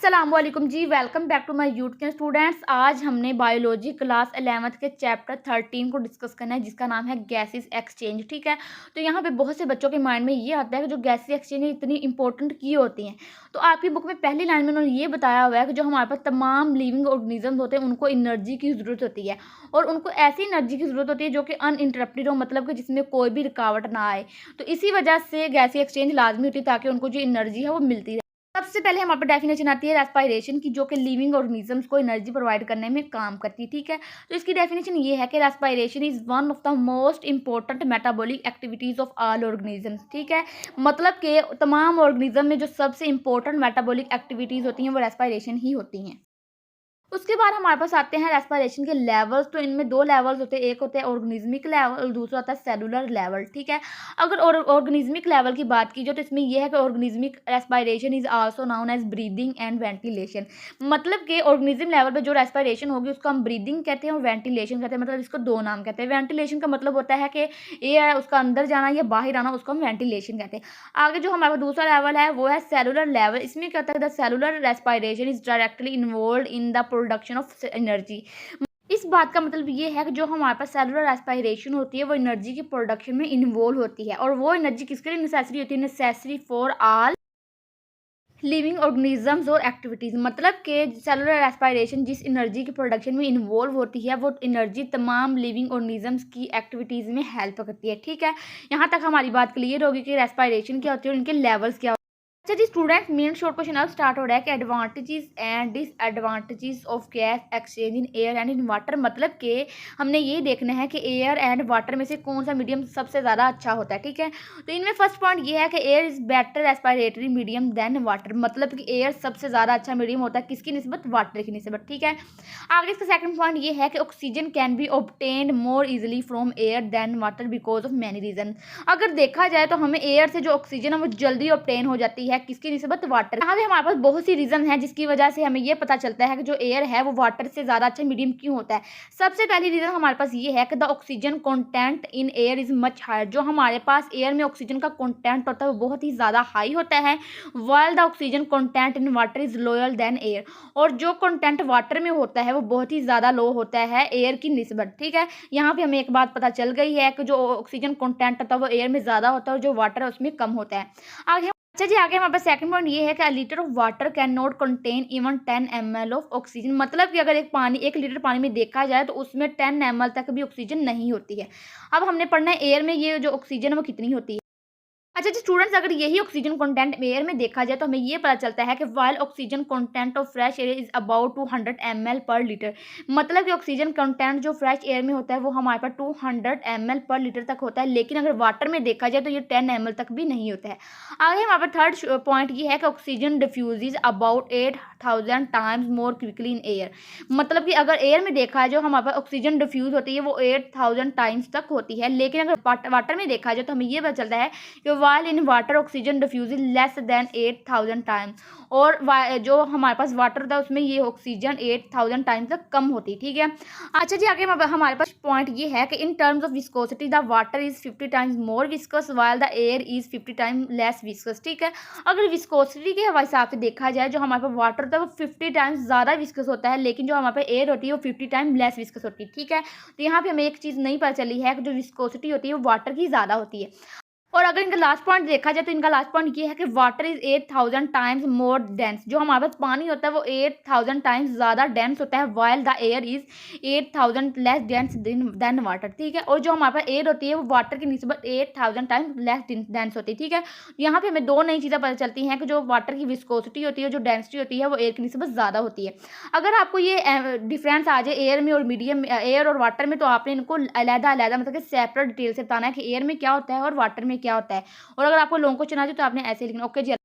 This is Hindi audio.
अस्सलामुअलैकुम जी, welcome back to my YouTube students. आज हमने बायोलॉजी क्लास 11th के चैप्टर 13 को डिस्कस करना है, जिसका नाम है गैसेस एक्सचेंज। ठीक है, तो यहाँ पे बहुत से बच्चों के माइंड में ये आता है कि जो गैसेस एक्सचेंज है इतनी इंपॉर्टेंट क्यों होती हैं। तो आपकी बुक में पहली लाइन में उन्होंने ये बताया हुआ है कि जो हमारे पास तमाम लिविंग ऑर्गेनिज्म होते हैं उनको एनर्जी की ज़रूरत होती है, और उनको ऐसी एनर्जी की ज़रूरत होती है जो कि अनइंटरप्टेड हो, मतलब कि जिसमें कोई भी रुकावट ना आए। तो इसी वजह से गैसेस एक्सचेंज लाजमी होती है ताकि उनको जो एनर्जी है वो मिलती रहे। सबसे पहले हमारे पास डेफिनेशन आती है रेस्पिरेशन की, जो कि लिविंग ऑर्गेनिजम्स को एनर्जी प्रोवाइड करने में काम करती है। ठीक है, तो इसकी डेफिनेशन ये है कि respiration is one of the most important metabolic activities of all organisms. ठीक है, मतलब कि तमाम ऑर्गेनिज्म में जो सबसे इंपॉर्टेंट मेटाबॉलिक एक्टिविटीज होती हैं वो रेस्पिरेशन ही होती हैं। उसके बाद हमारे पास आते हैं रेस्पिरेशन के लेवल्स। तो इनमें दो लेवल्स होते हैं, एक होता है ऑर्गेनिज्मिक लेवल और दूसरा होता है सेलुलर लेवल। ठीक है, अगर ऑर्गेनिज्मिक लेवल की बात की जाए तो इसमें यह है कि organismic respiration is also known as breathing and ventilation. मतलब कि ऑर्गेनिज्म लेवल पे जो रेस्पिरेशन होगी उसको हम ब्रीदिंग कहते हैं और वेंटिलेशन कहते हैं। मतलब इसको दो नाम कहते हैं। वेंटिलेशन का मतलब होता है कि एयर है उसका अंदर जाना या बाहर आना, उसको हम वेंटिलेशन कहते हैं। आगे जो हमारा दूसरा लेवल है वो है सेलुलर लेवल। इसमें क्या होता है, the cellular respiration is directly involve in the production of energy. इस बात का मतलब ये है कि जो हमारे पास सेलुलर रेस्पिरेशन होती है वो एनर्जी की प्रोडक्शन में इन्वॉल्व होती है, और वो एनर्जी किसके लिए नेसेसरी होती है, necessary for all living organisms और एक्टिविटीज़। मतलब कि सेलुलर रेस्पिरेशन जिस एनर्जी की प्रोडक्शन में इन्वॉल्व होती है वो एनर्जी तमाम लिविंग ऑर्गेनिजम्स की एक्टिविटीज़ में हेल्प करती है। ठीक है, यहाँ तक हमारी बात क्लियर होगी कि रेस्पिरेशन क्या होती है और इनके लेवल्स क्या। अच्छा जी स्टूडेंट्स, मेन शॉर्ट क्वेश्चन अब स्टार्ट हो रहा है कि advantages and disadvantages of gas exchange in air and in water. मतलब कि हमने ये देखना है कि एयर एंड वाटर में से कौन सा मीडियम सबसे ज़्यादा अच्छा होता है। ठीक है, तो इनमें फर्स्ट पॉइंट ये है कि air is better respiratory medium than water. मतलब कि एयर सबसे ज़्यादा अच्छा मीडियम होता है, किसकी निस्बत, वाटर की निस्बत। ठीक है, आगे इसका सेकंड पॉइंट ये है कि oxygen can be obtained more easily from air than water because of many reason. अगर देखा जाए तो हमें एयर से जो ऑक्सीजन है वो जल्दी ऑब्टेन हो जाती है, किसकी निस्बत, वाटर। यहाँ पे हमारे पास बहुत सी रीजन है जिसकी वजह से हमें ये पता चलता है कि जो एयर है वो वाटर से ज़्यादा अच्छा मीडियम क्यों होता है। सबसे पहली रीजन हमारे पास ये है कि the oxygen content in air is much higher. जो हमारे पास एयर में ऑक्सीजन का कंटेंट होता है वो बहुत ही ज़्यादा हाई होता है, while the oxygen content in water is lower than air. और जो कंटेंट वाटर में होता है वो बहुत ही ज़्यादा लो होता है एयर की निस्बत। ठीक है, यहाँ पे हमें एक बात पता चल गई है कि जो ऑक्सीजन कंटेंट होता है वो एयर में ज़्यादा होता है और जो वाटर है उसमें कम होता है। आगे अच्छा जी, आगे हमारे पास सेकंड पॉइंट ये है कि अ litre of water can not contain even 10 ml of oxygen. मतलब कि अगर एक लीटर पानी में देखा जाए तो उसमें 10 ml तक भी ऑक्सीजन नहीं होती है। अब हमने पढ़ना है एयर में ये जो ऑक्सीजन है वो कितनी होती है। अच्छा जी स्टूडेंट्स, अगर यही ऑक्सीजन कंटेंट एयर में देखा जाए तो हमें ये पता चलता है कि while oxygen content of fresh air is about 200 ml पर लीटर। मतलब कि ऑक्सीजन कंटेंट जो फ्रेश एयर में होता है वो हमारे पास 200 ml पर लीटर तक होता है, लेकिन अगर वाटर में देखा जाए तो ये 10 ml तक भी नहीं होता है। आगे हमारे पास थर्ड पॉइंट ये है कि oxygen diffuse about 8000 times more quickly in air. मतलब कि अगर एयर में देखा है जो हमारे पास ऑक्सीजन डिफ्यूज होती है वो 8000 टाइम्स तक होती है, लेकिन अगर वाटर में देखा जाए तो हमें ये पता चलता है कि while in water oxygen diffuses less than 8000 times। और जो हमारे पास वाटर होता है उसमें ये ऑक्सीजन 8000 टाइम्स तक कम होती है। ठीक है, अच्छा जी, आगे हमारे पास पॉइंट ये है कि in terms of viscosity the water is 50 times more viscous while the air is 50 times less viscous. ठीक है, अगर विस्कोसिटी के हिसाब से देखा जाए जो हमारे पास वाटर होता है वो 50 टाइम्स ज़्यादा विस्कस होता है, लेकिन जो हमारे पास एयर होती है वो 50 टाइम लेस विस्कस होती है। ठीक है, तो यहाँ पे हमें एक चीज़ नहीं पता चली है कि जो विस्कोसिटी होती है वो वाटर की ज़्यादा होती है। और अगर इनका लास्ट पॉइंट देखा जाए तो इनका लास्ट पॉइंट ये है कि water is 8000 times more dense. जो हमारे पास पानी होता है वो 8000 टाइम्स ज़्यादा डेंस होता है, while the air is 8000 less dense then water. ठीक है, और जो हमारे पास एयर होती है वो वाटर की निस्बत 8000 टाइम्स लेस डेंस होती है। ठीक है, यहाँ पे हमें दो नई चीज़ें पता चलती हैं कि जो वाटर की विस्कोसिटी होती है, जो डेंसिटी होती है वो एयर की निस्बत ज़्यादा होती है। अगर आपको ये डिफरेंस आ जाए एयर में और मीडियम एयर और वाटर में तो आपने इनको अलग अलग मतलब कि सेपरेट डिटेल से बताना है कि एयर में क्या होता है और वाटर में क्या होता है। और अगर आपको लॉन्ग क्वेश्चन आ जाए तो आपने ऐसे लिखना। ओके जी।